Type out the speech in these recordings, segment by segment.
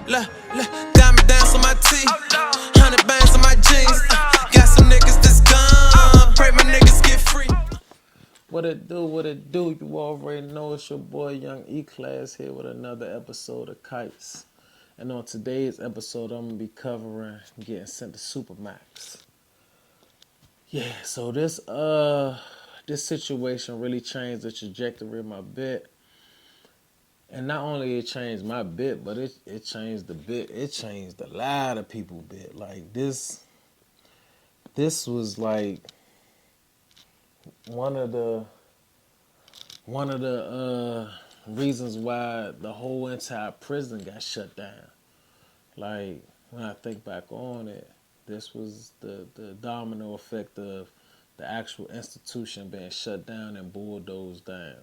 Diamond dance on my teeth, 100 bands on my jeans. Got some niggas that's gone, pray my niggas get free. What it do? You already know it's your boy Young E-Class here with another episode of Kites. And on today's episode, I'm going to be covering getting sent to Supermax. Yeah, so this situation really changed the trajectory of my bit. And not only it changed my bit, but it changed the bit. It changed a lot of people's bit. Like this was like one of the reasons why the whole entire prison got shut down. Like when I think back on it, this was the domino effect of the actual institution being shut down and bulldozed down.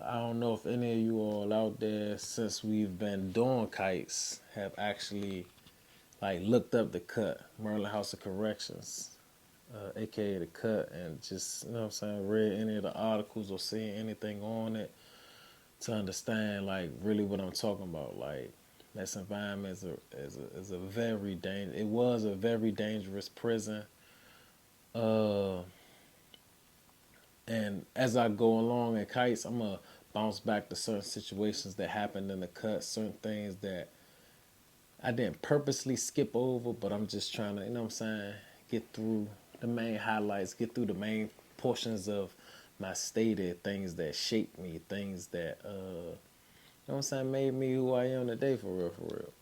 I don't know if any of you all out there, since we've been doing kites, have actually like looked up the Cutt, Maryland House of Corrections, aka the Cutt, and just, you know what I'm saying, read any of the articles or seen anything on it to understand like really what I'm talking about. Like this environment is a very it was a very dangerous prison. And as I go along in kites, I'm gonna bounce back to certain situations that happened in the Cutt, certain things that I didn't purposely skip over, but I'm just trying to, you know what I'm saying, get through the main highlights, get through the main portions of my stated things that shaped me, things that you know what I'm saying, made me who I am today, for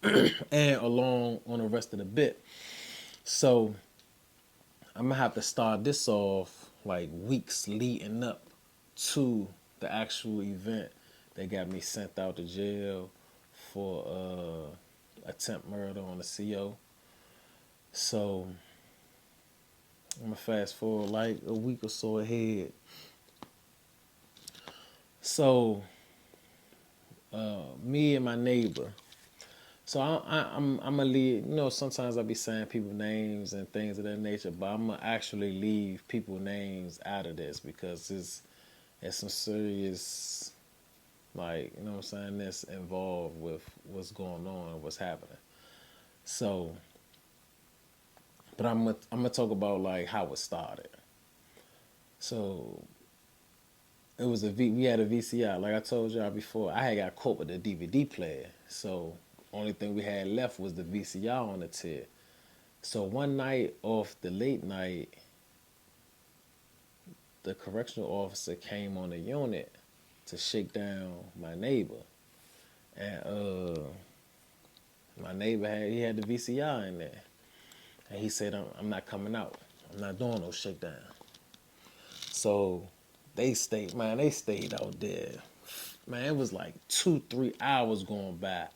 real. And along on the rest of the bit. So I'm gonna have to start this off like weeks leading up to the actual event that got me sent out to jail for attempt murder on the CO. So I'm gonna fast forward like a week or so ahead. So me and my neighbor. So I'm gonna leave. You know, sometimes I be saying people names and things of that nature, but I'm gonna actually leave people names out of this because it's some serious, like, you know what I'm saying, that's involved with what's going on and what's happening. So, but I'm gonna talk about like how it started. So it was we had a VCR. Like I told y'all before, I had got caught with a DVD player. So only thing we had left was the VCR on the tip. So one night off the late night, the correctional officer came on the unit to shake down my neighbor. And my neighbor he had the VCR in there. And he said, I'm not coming out. I'm not doing no shakedown. So they stayed out there. Man, it was like 2-3 hours going by.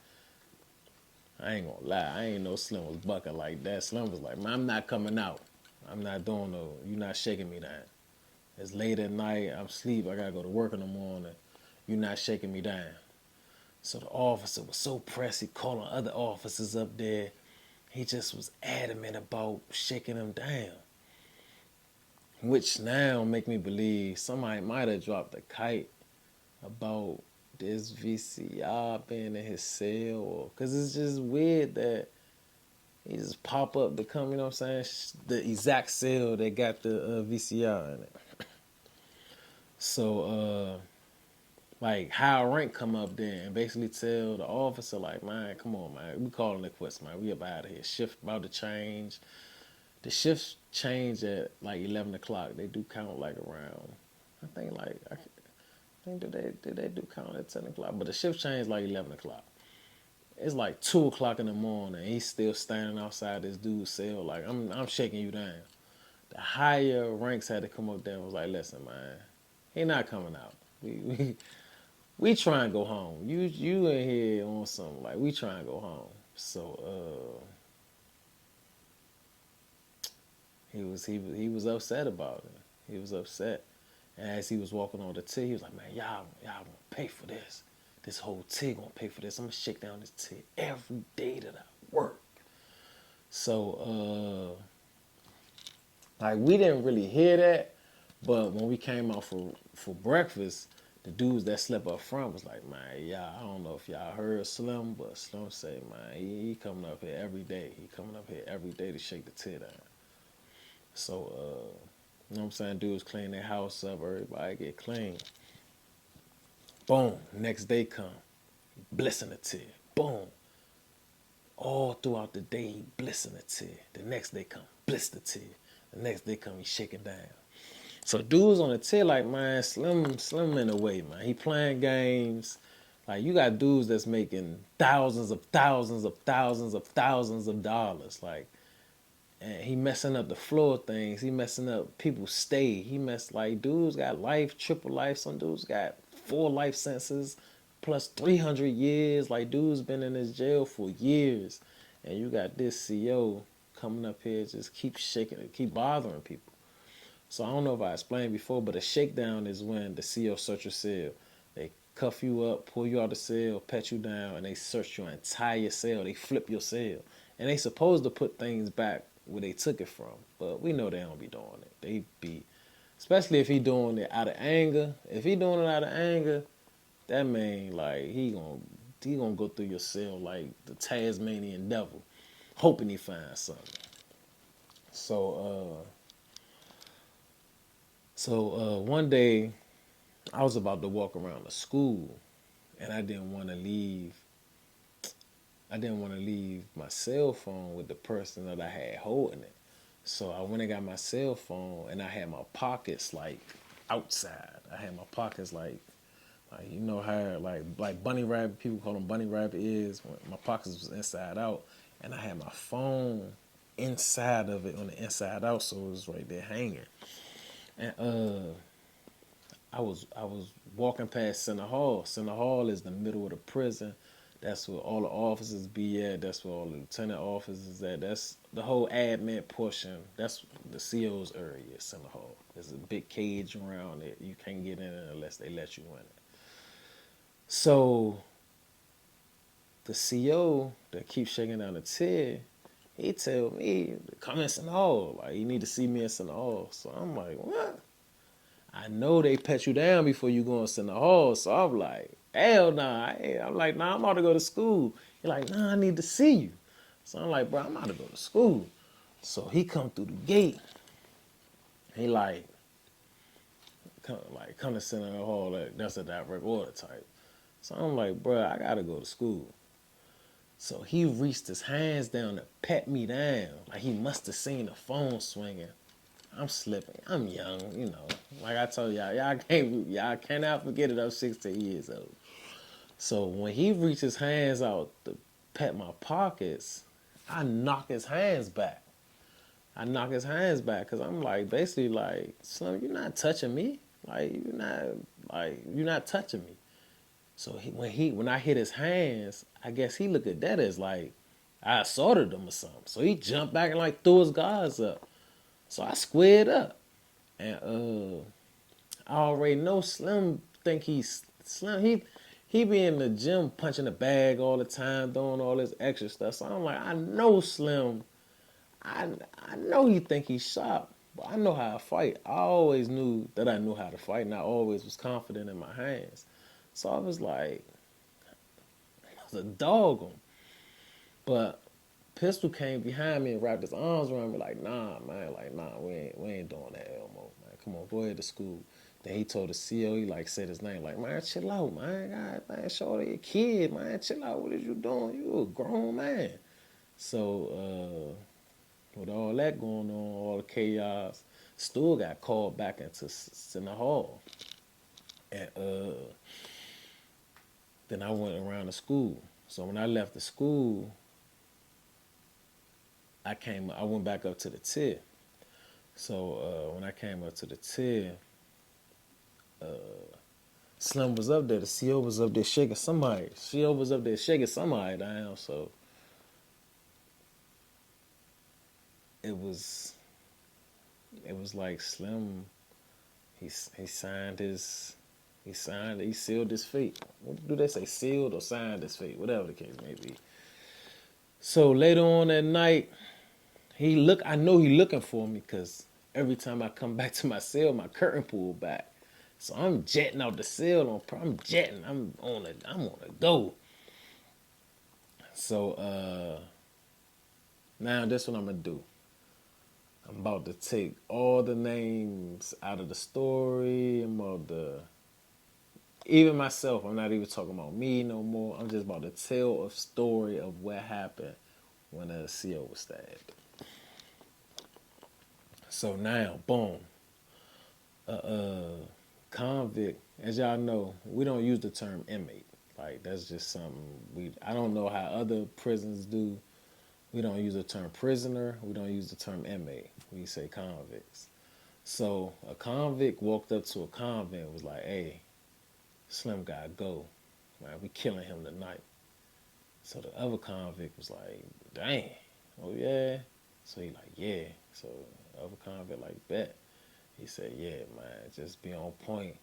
I ain't gonna lie, I ain't know Slim was bucking like that. Slim was like, man, I'm not coming out. I'm not doing no, you not shaking me down. It's late at night, I'm asleep, I gotta go to work in the morning. You not shaking me down. So the officer was so pressed, he calling other officers up there. He just was adamant about shaking him down. Which now make me believe somebody might have dropped a kite about this VCR being in his cell, or because it's just weird that he just pop up to come, you know what I'm saying, the exact cell that got the VCR in it. So like high rank come up there and basically tell the officer like, man, come on, man, we calling it quits, man, we up out of here, shift about to change. The shifts change at like 11 o'clock. They do count like around, I think like, I think did they do count at 10 o'clock? But the shift changed like 11 o'clock. It's like 2 o'clock in the morning. He's still standing outside this dude's cell like, I'm shaking you down. The higher ranks had to come up there and was like, listen, man, he not coming out. We try and go home. You in here on something like we try and go home. So he was upset about it. He was upset. And as he was walking on the T, he was like, man, y'all gonna pay for this. This whole T gonna pay for this. I'm gonna shake down this T every day that I work. So like we didn't really hear that, but when we came out for breakfast, the dudes that slept up front was like, man, yeah, I don't know if y'all heard Slim, but Slim say, man, he coming up here every day. He coming up here every day to shake the tear down. So, you know what I'm saying? Dudes clean their house up, everybody get clean. Boom, next day come, blessing the tear. Boom. All throughout the day, he blessing the tear. The next day come, bliss the tear. The next day come, he shaking down. So dudes on the tier like, man, Slim in the way, man. He playing games. Like, you got dudes that's making thousands of thousands of thousands of thousands of dollars. Like, and he messing up the floor things. He messing up people's stay. Like, dudes got life, triple life. Some dudes got 4 life sentences plus 300 years. Like, dudes been in this jail for years. And you got this CO coming up here, just keep shaking it, keep bothering people. So I don't know if I explained before, but a shakedown is when the CO search your cell. They cuff you up, pull you out of the cell, pat you down, and they search your entire cell. They flip your cell. And they supposed to put things back where they took it from. But we know they don't be doing it. They be, especially if he doing it out of anger. If he doing it out of anger, that mean like he gonna go through your cell like the Tasmanian devil, hoping he finds something. So one day I was about to walk around the school, and I didn't want to leave. I didn't want to leave my cell phone with the person that I had holding it. So I went and got my cell phone, and I had my pockets like outside. I had my pockets like you know how like bunny rabbit, people call them bunny rabbit ears. My pockets was inside out, and I had my phone inside of it on the inside out, so it was right there hanging. And I was walking past Center Hall. Center Hall is the middle of the prison. That's where all the officers be at. That's where all the lieutenant officers is at. That's the whole admin portion. That's the CO's area, Center Hall. There's a big cage around it. You can't get in it unless they let you in it. So the CO that keeps shaking down the tear, he tell me to come in Center Hall. Like, you need to see me in Center Hall. So I'm like, what? I know they pet you down before you go in the hall, so I'm like, hell nah. I'm like, nah, I'm about to go to school. He's like, nah, I need to see you. So I'm like, bro, I'm about to go to school. So he come through the gate. He come to Center Hall. That's a direct order type. So I'm like, bro, I gotta go to school. So he reached his hands down to pat me down. Like, he must have seen the phone swinging. I'm slipping. I'm young, you know. Like I told y'all cannot forget it. I'm 16 years old. So when he reached his hands out to pat my pockets, I knock his hands back. Because I'm like, basically like, Slim, you're not touching me. You're not touching me. So when I hit his hands, I guess he looked at that as like I assaulted him or something. So he jumped back and like threw his guards up. So I squared up, and I already know Slim think he's Slim. He be in the gym punching the bag all the time, doing all this extra stuff. So I'm like, I know Slim. I know he think he's sharp, but I know how to fight. I always knew that I knew how to fight, and I always was confident in my hands. So I was like, I was a dog on. But Pistol came behind me and wrapped his arms around me like, nah, man, we ain't doing that Elmo, man. Come on, go ahead to school. Then he told the CO, he like said his name, like, man, chill out, man. God, man, shorty, a kid, man, chill out. What is you doing? You a grown man. So with all that going on, all the chaos, Stu got called back into Center Hall. And then I went around to school. So when I left the school, I went back up to the tier. So when I came up to the tier, Slim was up there. The CO was up there shaking somebody. CO was up there shaking somebody down. So it was like Slim. He sealed his fate. What do they say? Sealed or signed his fate, whatever the case may be. So later on that night, I know he looking for me because every time I come back to my cell, my curtain pulled back. So I'm jetting out the cell I'm jetting. I'm on a go. So now this what I'm gonna do. I'm about to take all the names out of the story. I'm about to even myself, I'm not even talking about me no more. I'm just about to tell a story of what happened when a CO was stabbed. So now, boom, convict. As y'all know, we don't use the term inmate. Like that's just something I don't know how other prisons do. We don't use the term prisoner. We don't use the term inmate. We say convicts. So a convict walked up to a convict and was like, "Hey, Slim gotta go. Man, we killing him tonight." So the other convict was like, "Dang, oh yeah." So he like, "Yeah." So the other convict like, "Bet." He said, "Yeah, man, just be on point.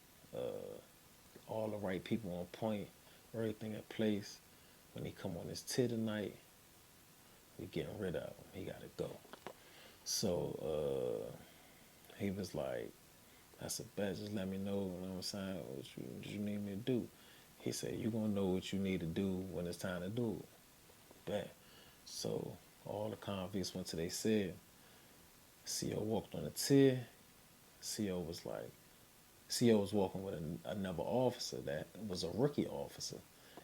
All the right people on point. Everything in place. When he come on his tit tonight, we getting rid of him. He gotta go." So he was like, "That's a bet. Just let me know. You know what I'm saying? What you need me to do?" He said, "You gonna know what you need to do when it's time to do it." Bet. So all the convicts went to their cell. CO walked on the tier. CO was like, CO was walking with another officer that was a rookie officer.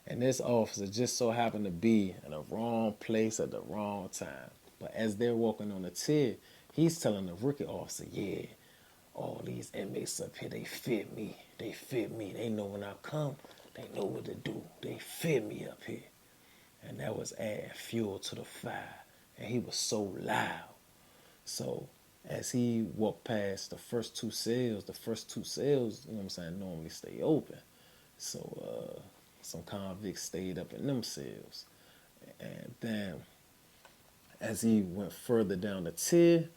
And this officer just so happened to be in the wrong place at the wrong time. But as they're walking on the tier, he's telling the rookie officer, "Yeah, all these inmates up here, they fit me. They fit me. They know when I come, they know what to do. They fit me up here." And that was adding fuel to the fire. And he was so loud. So as he walked past the first two cells, you know what I'm saying, normally stay open. So some convicts stayed up in them cells. And then as he went further down the tier,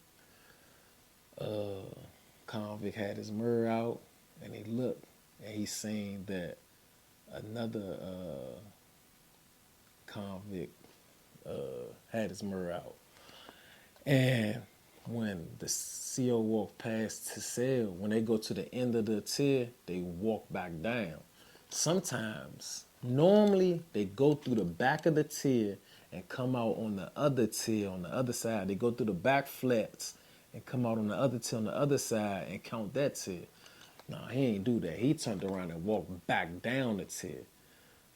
convict had his mirror out and he looked and he seen that another convict had his mirror out. And when the CO walked past his cell, when they go to the end of the tier, they walk back down. Sometimes, normally, they go through the back of the tier and come out on the other tier on the other side. They go through the back flats and come out on the other tier on the other side and count that tier. No, he ain't do that. He turned around and walked back down the tier.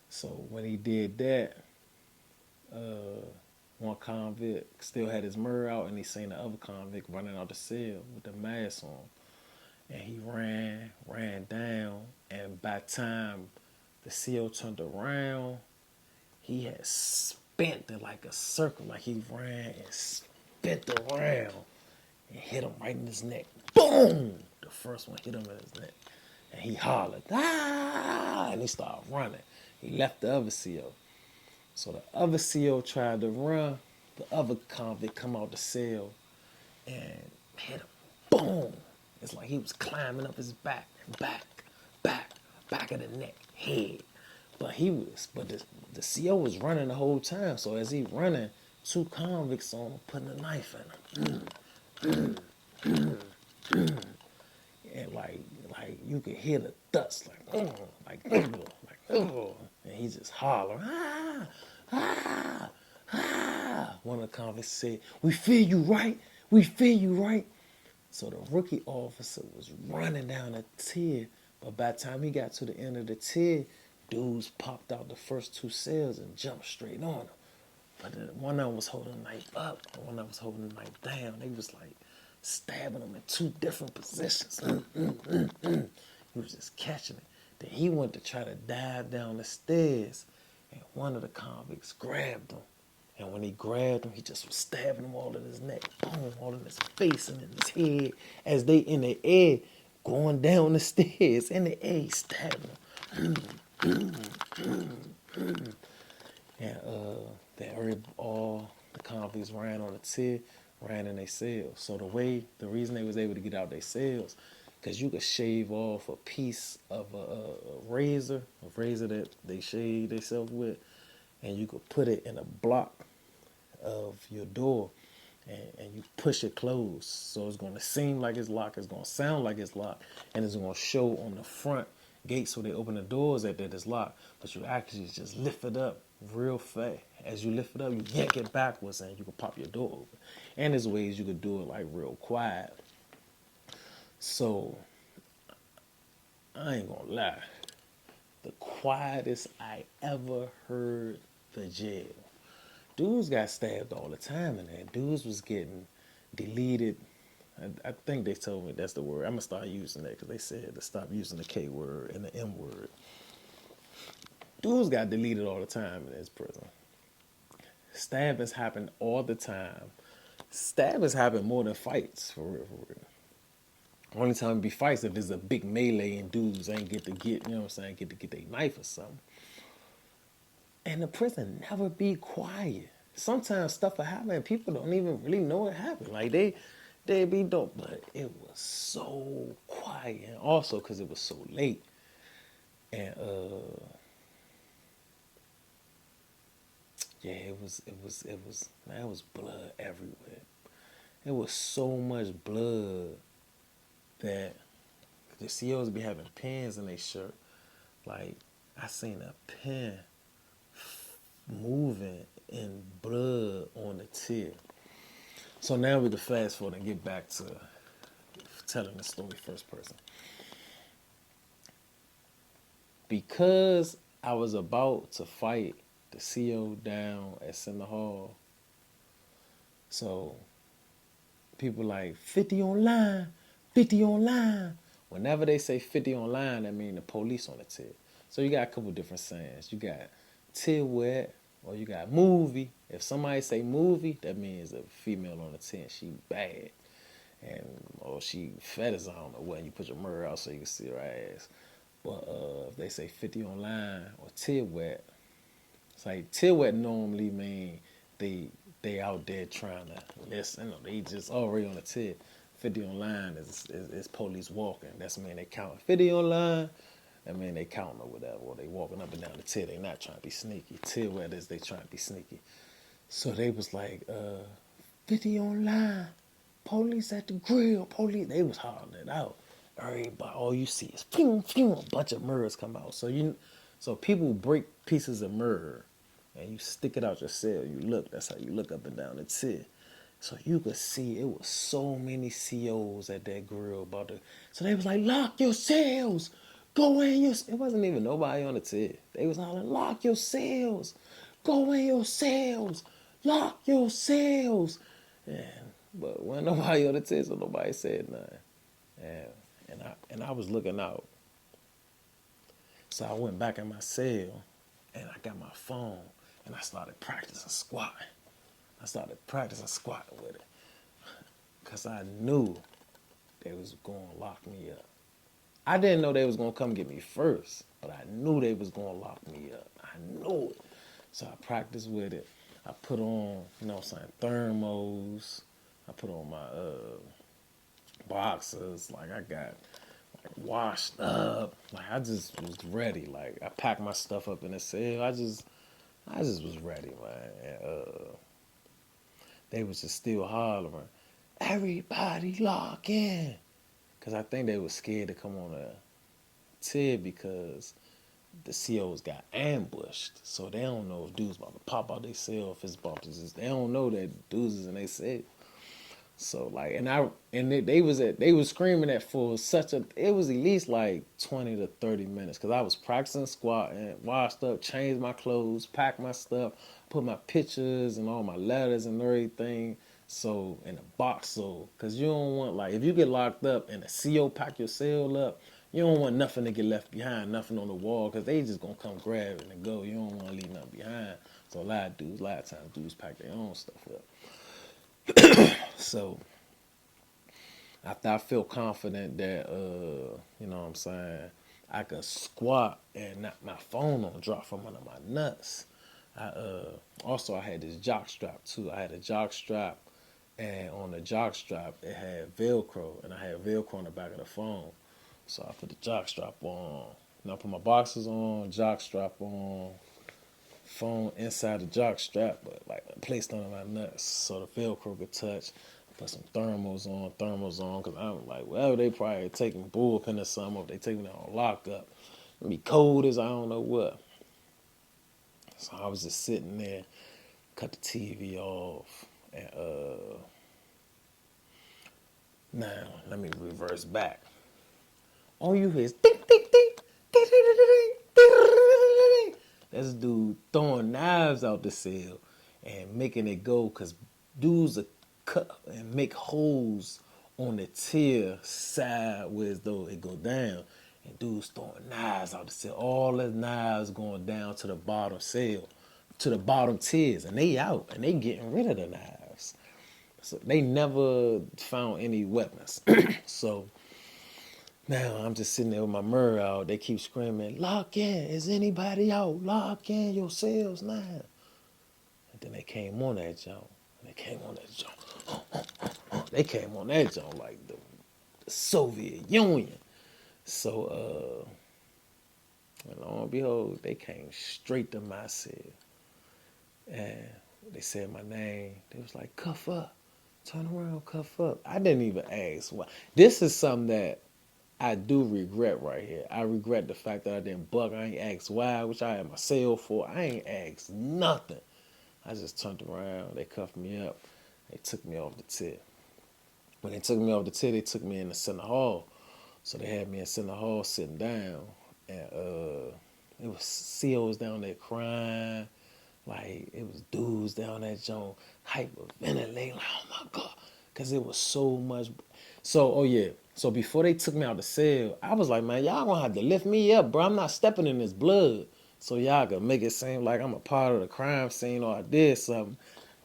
So when he did that, one convict still had his mirror out and he seen the other convict running out the cell with the mask on. And he ran down, and by the time the CO turned around, he had spent it like a circle, like he ran and spent around and hit him right in his neck. Boom! The first one hit him in his neck. And he hollered, "Ah!" And he started running. He left the other CO. So the other CO tried to run. The other convict come out the cell and hit him. Boom! It's like he was climbing up his back, back of the neck, head. But the CO was running the whole time. So as he running, two convicts on him putting a knife in him. And like you could hear the dust, and he just hollering, "Ah, ah, ah." One of the convicts said, "We feel you, right? We feel you, right?" So the rookie officer was running down the tier, but by the time he got to the end of the tier, dudes popped out the first two cells and jumped straight on him. But one of them was holding the knife up, and one of them was holding the knife down. They was like stabbing him in two different positions. He was just catching it. Then he went to try to dive down the stairs, and one of the convicts grabbed him. And when he grabbed him, he just was stabbing him all in his neck, boom, all in his face and in his head. As they in the air, going down the stairs, in the air, he stabbing him. And then all the convicts ran on the tier, ran in their cells. So the reason they was able to get out their cells, because you could shave off a piece of a razor that they shave themselves with, and you could put it in a block of your door, and you push it closed. So it's going to seem like it's locked, it's going to sound like it's locked, and it's going to show on the front gate so they open the doors that it's locked. But you actually just lift it up real fast. As you lift it up, you yank it backwards and you can pop your door open. And there's ways you could do it like real quiet. So I ain't gonna lie. The quietest I ever heard the jail. Dudes got stabbed all the time in there. Dudes was getting deleted. I think they told me that's the word. I'm going to start using that because they said to stop using the K word and the M word. Dudes got deleted all the time in this prison. Stabbings happen all the time. Stabbings happen more than fights, for real, for real. Only time it be fights if there's a big melee and dudes ain't get, you know what I'm saying, get to get their knife or something. And the prison never be quiet. Sometimes stuff will happen and people don't even really know it happened. Like they be dope, but it was so quiet. And also because it was so late. And yeah, it was man, it was blood everywhere. It was so much blood that the COs be having pins in their shirt. Like I seen a pin moving in blood on the tip. So now we can fast forward and get back to telling the story first person. Because I was about to fight the CO down at Cinder Hall, so people like 50 online, 50 online. Whenever they say 50 online, that means the police on the tip. So you got a couple different sayings. You got till wet, or you got movie. If somebody say movie, that means a female on the tent, she bad. And or she fetish, I don't know what, you put your mirror out so you can see her ass. But if they say 50 online or till wet, it's like till wet normally mean they out there trying to listen. They just already on the tip. 50 online is police walking. That's mean they counting 50 online. That mean they counting or whatever. Or they walking up and down the tip. They not trying to be sneaky. Till wet is they trying to be sneaky. So they was like 50 online. Police at the grill. Police. They was hollering it out. Everybody, all you see is phew, phew, a bunch of mirrors come out. So people break pieces of mirror and you stick it out your cell. You look. That's how you look up and down the tip. So you could see it was so many COs at that grill about the. So they was like, lock your cells. Go in your. It wasn't even nobody on the tip. They was hollering, lock your cells. Go in your cells. Lock your cells. But when nobody on the tip, so nobody said nothing. And I was looking out. So I went back in my cell and I got my phone and I started practicing squatting. I started practicing squatting with it. Because I knew they was going to lock me up. I didn't know they was going to come get me first, but I knew they was going to lock me up. I knew it. So I practiced with it. I put on, you know what I'm saying, thermos. I put on my boxers. Like I got washed up. Like I just was ready. Like I packed my stuff up in the cell. I just was ready, man. And, they was just still hollering, everybody lock in. Because I think they was scared to come on a TID because the COs got ambushed. So they don't know if dudes about to pop out their cell, if it's about to just, they don't know that dudes is in their cell. So like, they was screaming that for such a, it was at least like 20 to 30 minutes because I was practicing squatting, washed up, changed my clothes, packed my stuff, put my pictures and all my letters and everything. So in a box, so because you don't want, like, if you get locked up and a CO pack your cell up, you don't want nothing to get left behind, nothing on the wall, because they just gonna come grab it and go. You don't want to leave nothing behind. So a lot of times dudes pack their own stuff up. So after I feel confident that you know what I'm saying, I could squat and not my phone don't drop from under my nuts. I had this jock strap too. I had a jock strap, and on the jock strap it had Velcro, and I had Velcro on the back of the phone. So I put the jock strap on. And I put my boxers on, jock strap on, phone inside the jock strap, but like placed under my nuts so the Velcro could touch. Put some thermals on, because I'm like, well, they probably taking bullpen or something, or they taking it on lockup. It'd be cold as I don't know what. So I was just sitting there, cut the TV off, and now let me reverse back. All you hear is ding, ding, ding, ding, ding, ding, ding, ding, ding. That's dude throwing knives out the cell and making it go, because dudes are cut and make holes on the tier sideways though it go down. And dudes throwing knives out the cell. All the knives going down to the bottom cell, to the bottom tiers. And they out and they getting rid of the knives. So they never found any weapons. So now I'm just sitting there with my mirror out. They keep screaming, lock in. Is anybody out? Lock in your cells now. And then they came on that jump. They came on that jump. They came on that jump like the Soviet Union. So, and lo and behold, they came straight to my cell. And they said my name. They was like, cuff up. Turn around, cuff up. I didn't even ask why. This is something that I do regret right here. I regret the fact that I didn't buck. I ain't asked why, which I had my cell for. I ain't asked nothing. I just turned around. They cuffed me up. They took me off the tip. When they took me off the tip, they took me in the center hall. So they had me in center hall sitting down. And it was COs down there crying. Like, it was dudes down that joint hyperventilating. Like, oh my God. Because it was so much. So, oh yeah. So before they took me out the cell, I was like, man, y'all gonna have to lift me up, bro. I'm not stepping in this blood. So y'all can make it seem like I'm a part of the crime scene or I did something.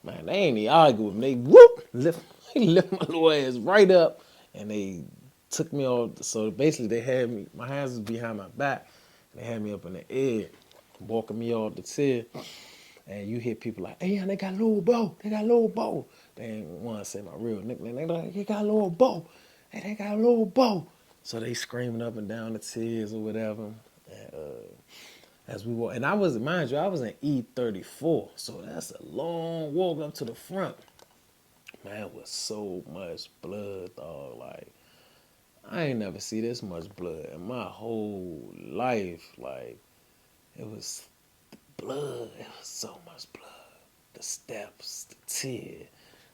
Man, they ain't even argue with me. They they lift my little ass right up and they took me off. So basically they had me, my hands was behind my back. They had me up in the air, walking me off the chair. And you hear people like, hey, yeah, they got Lil Bo. They got Lil Bo. They ain't want to say my real nickname. They like, they got Lil Bo. Hey, they got Lil Bo. So they screaming up and down the tiers or whatever. And as we walk, and I was, mind you, I was in E34. So that's a long walk up to the front. Man, it was so much blood, dog. Like, I ain't never see this much blood in my whole life. Like, it was blood. It was so much blood. The steps, the tear,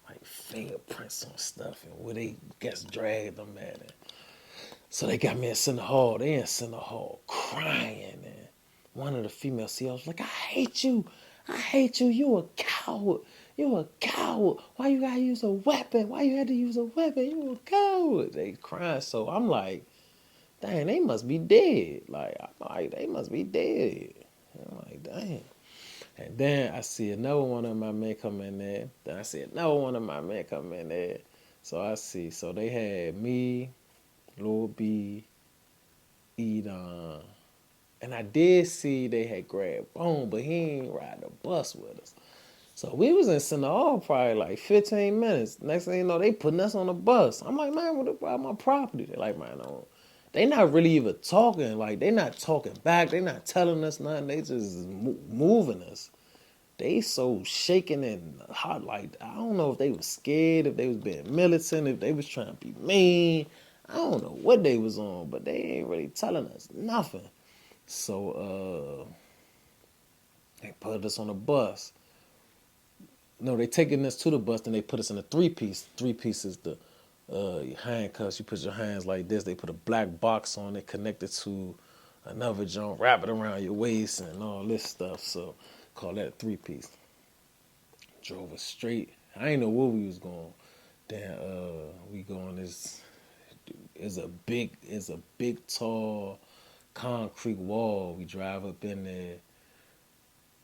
like fingerprints on stuff, and where they gets dragged them at it. So they got me in Center Hall. They in Center Hall crying, and one of the female CEOs was like, I hate you. I hate you. You a coward. You a coward. Why you gotta use a weapon? Why you had to use a weapon? You a coward. They crying. So I'm like, dang, they must be dead. Like, I'm like, they must be dead. And I'm like, dang. And then I see another one of my men come in there. Then I see another one of my men come in there. So I see. So they had me, Lil B, Edon. And I did see they had grabbed Bone, but he ain't ride the bus with us. So we was in Center Hall probably like 15 minutes. Next thing you know, they putting us on the bus. I'm like, man, what about my property? They're like, man, no. They not really even talking. Like, they not talking back. They not telling us nothing. They just moving us. They so shaking and hot. Like, I don't know if they was scared, if they was being militant, if they was trying to be mean. I don't know what they was on, but they ain't really telling us nothing. So they put us on a bus. No, they taking us to the bus, then they put us in a three-piece. Three-piece is the handcuffs. You put your hands like this. They put a black box on it connected to another joint, wrap it around your waist and all this stuff. So call that a three-piece. Drove us straight. I ain't know where we was going. Then we go on this. It's a big tall concrete wall. We drive up in there,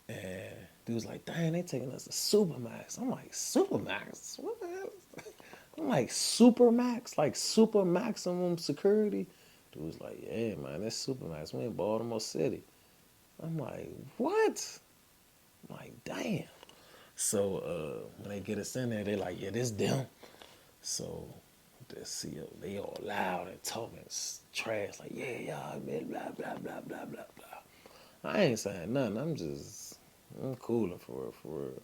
and dude was like, dang, they taking us to Supermax. I'm like, Supermax? What the hell? I'm like, Supermax? Like super maximum security? Dude was like, yeah, man, that's Supermax. We in Baltimore City. I'm like, what? I'm like, damn. So when they get us in there, they like, yeah, this them. So the CEO, they all loud and talking trash, like, yeah, y'all, man, blah, blah, blah, blah, blah, blah. I ain't saying nothing. I'm just I'm cooling for real, for real.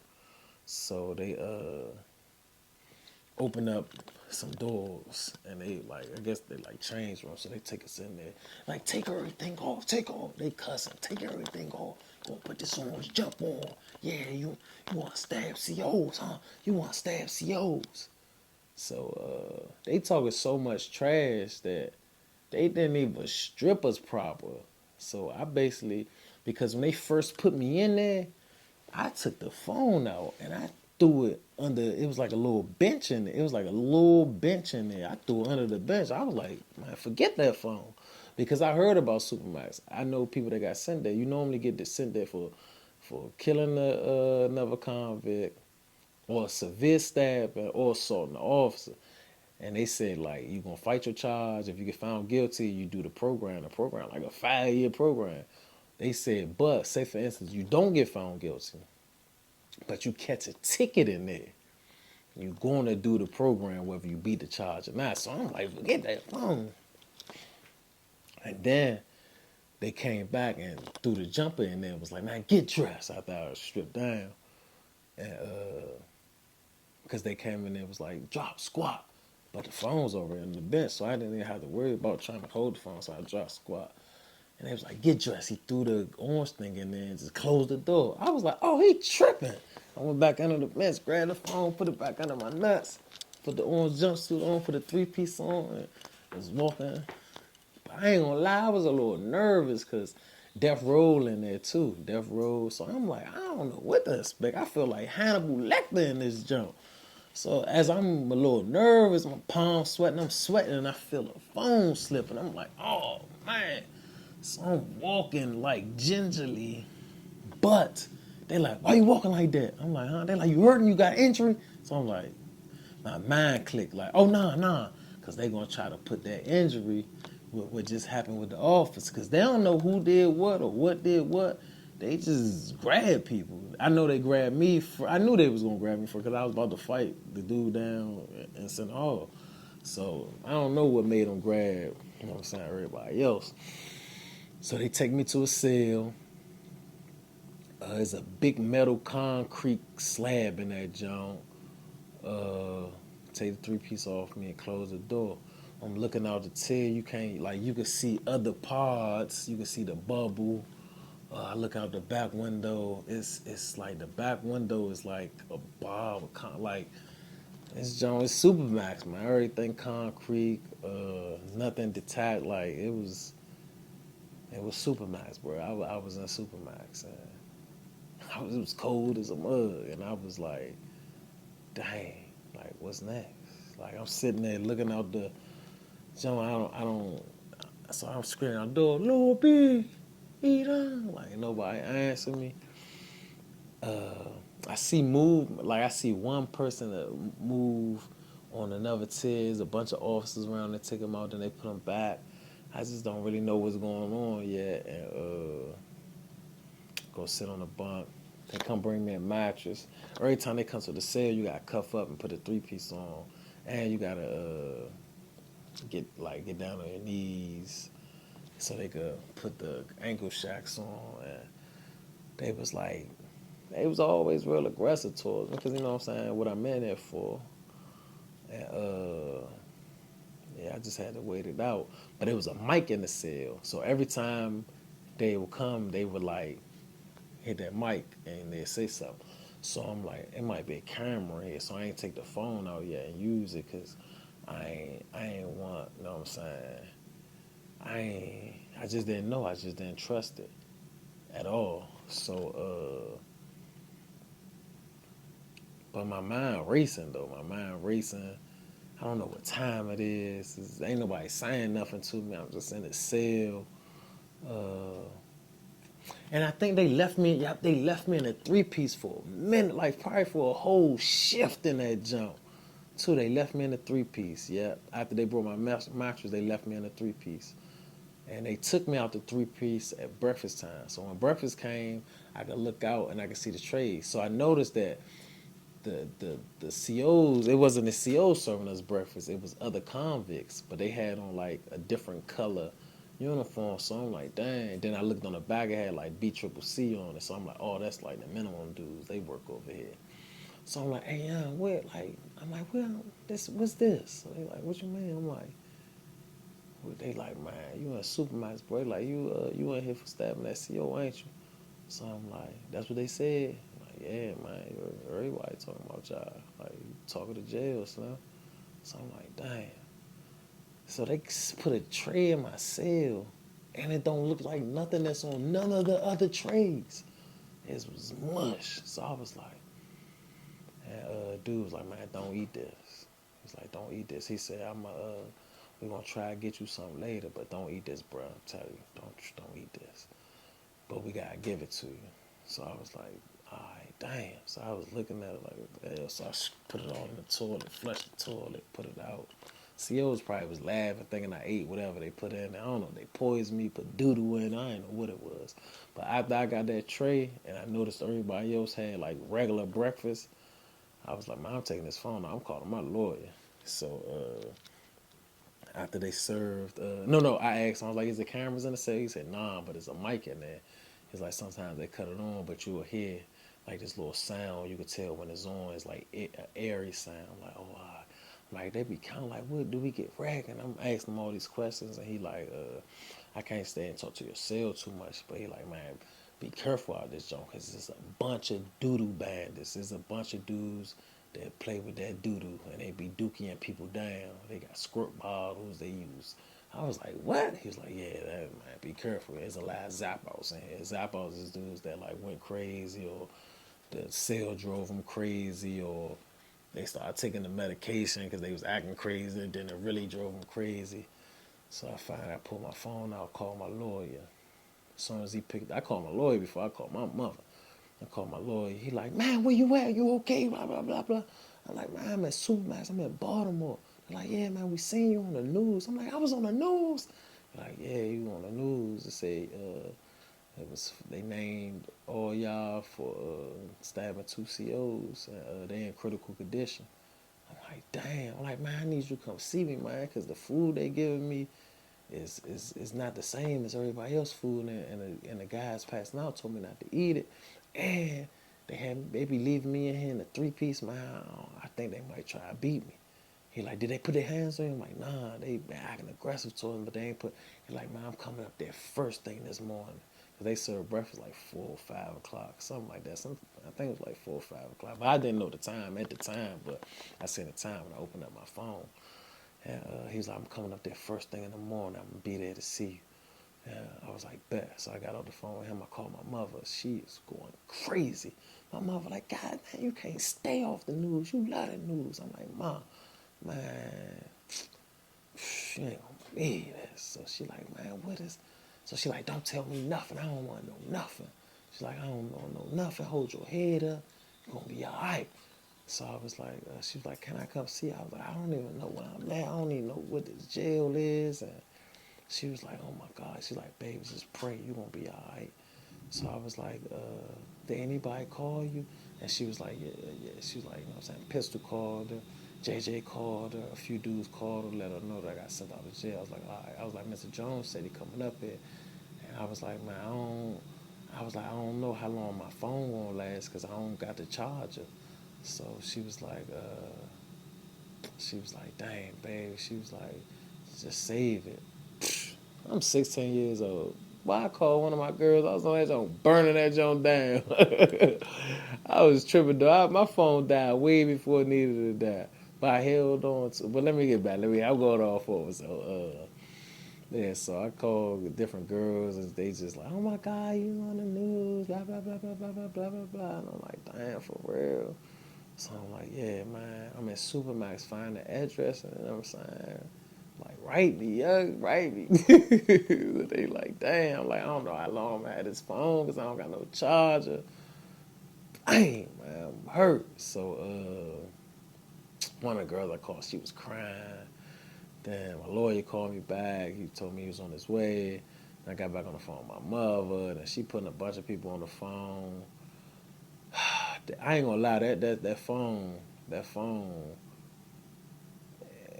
So they open up some doors and they like I guess they like change rooms, so they take us in there. Like take everything off, take off. They cussing, take everything off. Go put this on, jump on. Yeah, you want to stab COs, huh? You want to stab COs. So they talking so much trash that they didn't even strip us proper. So I basically, because when they first put me in there, I took the phone out and I threw it under. It was like a little bench in there. It was like a little bench in there. I threw it under the bench. I was like, man, forget that phone, because I heard about Supermax. I know people that got sent there. You normally get sent there for killing another convict, or severe stabbing, or assaulting an officer. And they said like you gonna fight your charge. If you get found guilty, you do the program. The program like a 5-year program. They said, but say for instance you don't get found guilty, but you catch a ticket in there, you're going to do the program whether you beat the charge or not. So I'm like, forget that phone. And then they came back and threw the jumper in there and was like, man, get dressed. I thought I was stripped down. And because they came in there and was like, drop, squat. But the phone's over in the bench, so I didn't even have to worry about trying to hold the phone, so I dropped, squat. And they was like, get dressed. He threw the orange thing in there and just closed the door. I was like, oh, he tripping. I went back under the bench, grabbed the phone, put it back under my nuts, put the orange jumpsuit on, put the 3-piece on, and was walking. But I ain't gonna lie, I was a little nervous because Death Row in there too. Death Row. So I'm like, I don't know what to expect. I feel like Hannibal Lecter in this jump. So as I'm a little nervous, my palms sweating, I'm sweating, and I feel the phone slipping. I'm like, oh man. So I'm walking like gingerly, but they like, why you walking like that? I'm like, huh? They like, you hurting? You got injury? So I'm like, my mind clicked like, oh nah, because they gonna try to put that injury with what just happened with the office, because they don't know who did what or what did what. They just grab people. I know they grabbed me for. I knew they was gonna grab me for because I was about to fight the dude down in St. Hall. So I don't know what made them grab. You know what I'm saying? Everybody else. So they take me to a cell. There's a big metal concrete slab in that joint. Take the 3-piece off me and close the door. I'm looking out the tail. You can't, like, you can see other parts. You can see the bubble. I look out the back window. It's like the back window is like a bar, like it's joint. It's Supermax, man. Everything concrete. Nothing detached. Like it was Supermax, bro. I was in Supermax, and it was cold as a mug, and I was like, dang, like what's next? Like I'm sitting there looking out the joint. I don't. So I'm screaming out the door, Lil B, eat on. Like nobody answer me. I see I see one person that move on another tier. There's a bunch of officers around. They take them out, then they put them back. I just don't really know what's going on yet, and go sit on the bunk. They come bring me a mattress. Every time they come to the cell, you gotta cuff up and put a 3-piece on, and you gotta get down on your knees so they could put the ankle shacks on. And they was like, they was always real aggressive towards me because you know what I'm saying, what I'm in there for. And yeah, I just had to wait it out. But it was a mic in the cell, so every time they would come, they would like hit that mic and they say something. So I'm like, it might be a camera here, so I ain't take the phone out yet and use it because I ain't want, you know what I'm saying? I just didn't know. I just didn't trust it at all. So, but my mind racing though. My mind racing. I don't know what time it is. Ain't nobody saying nothing to me. I'm just in the cell. And I think they left me. Yep, they left me in a 3-piece for a minute, like probably for a whole shift in that jump. So they left me in a 3-piece. Yeah, after they brought my mattress, they left me in a 3-piece. And they took me out the 3-piece at breakfast time. So when breakfast came, I could look out and I could see the trays. So I noticed that the COs, it wasn't the COs serving us breakfast, it was other convicts, but they had on like a different color uniform. So I'm like, dang. Then I looked on the back, it had like BCCC on it. So I'm like, oh, that's like the minimum dudes. They work over here. So I'm like, hey, what? Like, I'm like, well, what's this? So they like, what you mean? I'm like, well, they like, man, you in Supermax, bro. They like, you in here for stabbing that CO, ain't you? So I'm like, that's what they said. I'm like, yeah, man, everybody talking about y'all. Like, you talking to jail, son. So I'm like, damn. So they put a tray in my cell, and it don't look like nothing that's on none of the other trays. It was mush. So I was like, and dude was like, man, don't eat this. He's like, don't eat this. He said, we gonna try to get you something later, but don't eat this, bro. I'm telling you, don't eat this. But we gotta give it to you. So I was like, all right, damn. So I was looking at it like, yeah. So I put it all in the toilet, flushed the toilet, put it out. COs probably was laughing, thinking I ate whatever they put in there. I don't know. They poisoned me, put doo-doo in. I didn't know what it was. But after I got that tray and I noticed everybody else had like regular breakfast, I was like, man, I'm taking this phone out. I'm calling my lawyer. So after they served, no, I asked him, I was like, is there cameras in the cell? He said, nah, but there's a mic in there. He's like, sometimes they cut it on, but you will hear like this little sound. You could tell when it's on. It's like an airy sound. I'm like, oh, I'm like, they be kind of like, what, do we get ragged? And I'm asking him all these questions, and he like, I can't stay and talk to your cell too much. But he like, man, be careful out this joint, because it's a bunch of doo-doo bandits. There's a bunch of dudes that play with that doo-doo, and they be dookie people down. They got squirt bottles they use. I was like, what? He was like, yeah, that man, be careful. There's a lot of Zappos in here. Zappos is dudes that like went crazy, or the cell drove them crazy, or they started taking the medication because they was acting crazy, and then it really drove them crazy. So I pulled my phone out, called my lawyer. As soon as he picked, I called my lawyer before I called my mother. I called my lawyer. He like, man, where you at? You okay? Blah, blah, blah, blah. I'm like, man, I'm at Supermax. I'm at Baltimore. They're like, yeah, man, we seen you on the news. I'm like, I was on the news. They're like, yeah, you on the news. They say, they named all y'all for stabbing two COs. They in critical condition. I'm like, damn. I'm like, man, I need you to come see me, man, because the food they giving me is not the same as everybody else's food, and the guys passing out told me not to eat it, and they be leaving me in here in a 3-piece. Man, I think they might try to beat me. He like, did they put their hands on him? I'm like, nah, they been acting aggressive to him, but they ain't put. He like, man, I'm coming up there first thing this morning. Cause they serve breakfast like 4 or 5 o'clock, something like that. I think it was like 4 or 5 o'clock, but I didn't know the time at the time. But I seen the time when I opened up my phone. And he was like, I'm coming up there first thing in the morning. I'm going to be there to see you. And I was like, bet. So I got off the phone with him. I called my mother. She is going crazy. My mother like, God, man, you can't stay off the news. You love the news. I'm like, Mom, man, she ain't going to believe this. So she like, man, what is... So she like, don't tell me nothing. I don't want to know nothing. She's like, I don't want to know nothing. Hold your head up. You're going to be all right. So I was like, she was like, can I come see you? I was like, I don't even know where I'm at. I don't even know what this jail is. And she was like, oh my God. She's like, baby, just pray. You're going to be all right. So I was like, did anybody call you? And she was like, yeah. She was like, you know what I'm saying? Pistol called her. JJ called her. A few dudes called her, let her know that I got sent out of jail. I was like, all right. I was like, Mr. Jones said he coming up here. And I was like, man, I don't know how long my phone won't last because I don't got the charger. So she was like, dang, babe. She was like, just save it. I'm 16 years old. Why I called one of my girls? I was on that joint, burning that joint down. I was tripping, though. My phone died way before it needed to die. But I held on to. But let me get back. I'm going off over. So, yeah. So I called different girls, and they just like, oh my God, you on the news? Blah blah blah blah blah blah blah blah blah. And I'm like, damn, for real. So I'm like, yeah, man, I'm at Supermax, find the address, and you know what I'm saying? Like, write me, young, write me. They like, damn, like, I don't know how long I had this phone because I don't got no charger. Dang, man, I'm hurt. So, one of the girls I called, she was crying. Then my lawyer called me back. He told me he was on his way. I got back on the phone with my mother, and she putting a bunch of people on the phone. I ain't gonna lie, that phone,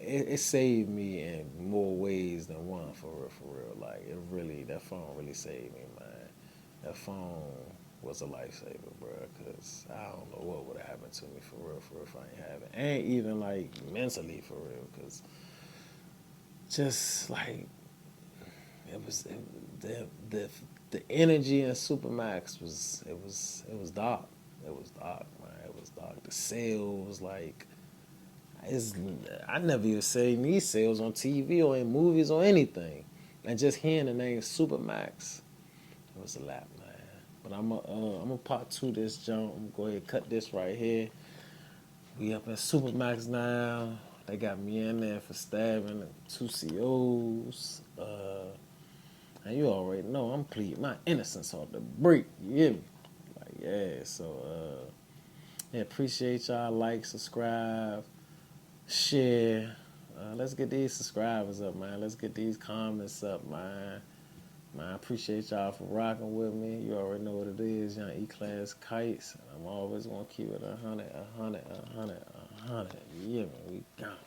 it saved me in more ways than one, for real. Like, that phone really saved me, man. That phone was a lifesaver, bro, because I don't know what would have happened to me, for real, if I ain't have it. And even, like, mentally, for real, because just, like, the energy in Supermax was dark. It was dark, man. It was dark. The sales, like, I never even seen these sales on TV or in movies or anything. And just hearing the name Supermax, it was a lot, man. But I'm gonna part two this jump. I'm gonna go ahead and cut this right here. We up in Supermax now. They got me in there for stabbing 2 COs. And you already know I'm pleading my innocence off the break. You hear me? Like, yeah, so yeah, appreciate y'all. Like, subscribe, share. Let's get these subscribers up, man. Let's get these comments up, man. I appreciate y'all for rocking with me. You already know what it is, young E-Class Kites. I'm always gonna keep it 100. You hear me? We gone.